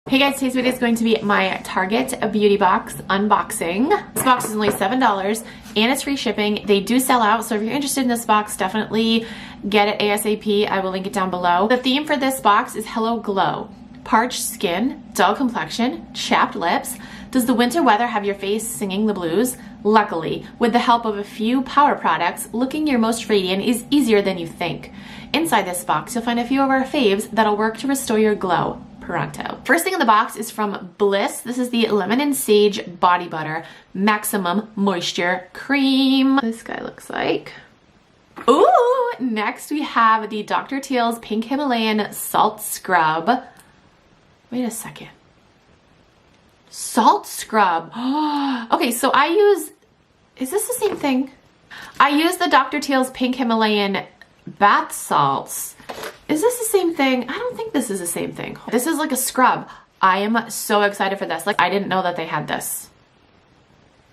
Hey guys, today's video is going to be my Target beauty box unboxing. This box is only $7 and it's free shipping. They do sell out, so if you're interested in this box, definitely get it ASAP. I will link it down below. The theme for this box is Hello Glow. Parched skin, dull complexion, chapped lips. Does the winter weather have your face singing the blues? Luckily, with the help of a few power products, looking your most radiant is easier than you think. Inside this box, you'll find a few of our faves that'll work to restore your glow. Pronto. First thing in the box is from Bliss. This is the Lemon and Sage Body Butter Maximum Moisture Cream. This guy looks like. Ooh! Next we have the Dr. Teal's Pink Himalayan Salt Scrub. Wait a second. Salt Scrub. Okay, so I use, is this the same thing? I use the Dr. Teal's Pink Himalayan Bath Salts. Is this the same thing? I don't think this is the same thing. This is like a scrub. I am so excited for this. Like, I didn't know that they had this.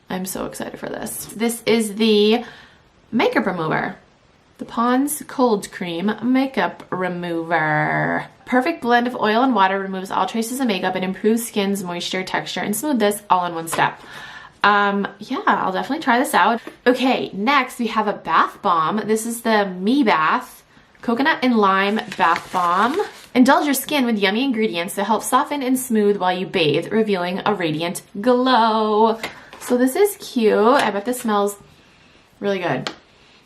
I'm so excited for this. This is the makeup remover. The Pond's Cold Cream Makeup Remover. Perfect blend of oil and water removes all traces of makeup and improves skin's moisture, texture, and smoothness all in one step. Yeah, I'll definitely try this out. Okay, next we have a bath bomb. This is the Me Bath Coconut and Lime Bath Bomb. Indulge your skin with yummy ingredients that help soften and smooth while you bathe, revealing a radiant glow. So this is cute. I bet this smells really good.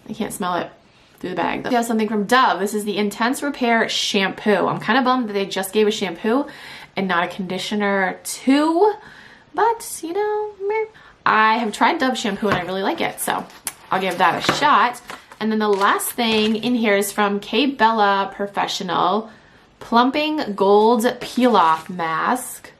I can't smell it through the bag. We have something from Dove. This is the Intense Repair Shampoo. I'm kind of bummed that they just gave a shampoo and not a conditioner too, but you know, meh. I have tried Dove shampoo and I really like it, so I'll give that a shot. And then the last thing in here is from K Bella Professional Plumping Gold Peel Off Mask.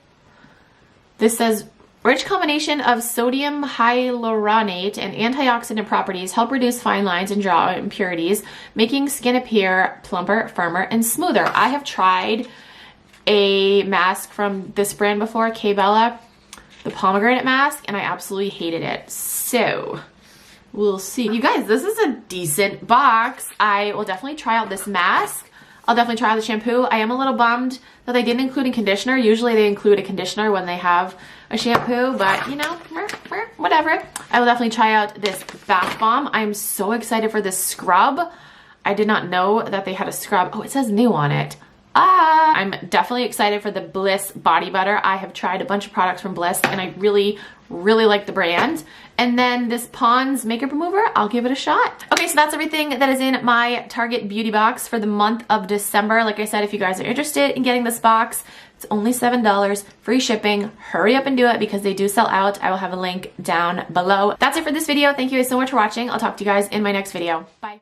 This says, rich combination of sodium hyaluronate and antioxidant properties help reduce fine lines and draw out impurities, making skin appear plumper, firmer, and smoother. I have tried a mask from this brand before, K Bella, the pomegranate mask, and I absolutely hated it. So we'll see. You guys, this is a decent box. I will definitely try out this mask. I'll definitely try out the shampoo. I am a little bummed that they didn't include a conditioner. Usually they include a conditioner when they have a shampoo, but you know, whatever. I will definitely try out this bath bomb. I'm so excited for this scrub. I did not know that they had a scrub. Oh, it says new on it. I'm definitely excited for the Bliss body butter. I have tried a bunch of products from Bliss and I really like the brand. And then this Pond's makeup remover, I'll give it a shot. Okay, so that's everything that is in my Target beauty box for the month of December. Like I said, if you guys are interested in getting this box, it's only $7, free shipping. Hurry up and do it because they do sell out. I will have a link down below. That's it for this video. Thank you guys so much for watching. I'll talk to you guys in my next video. Bye.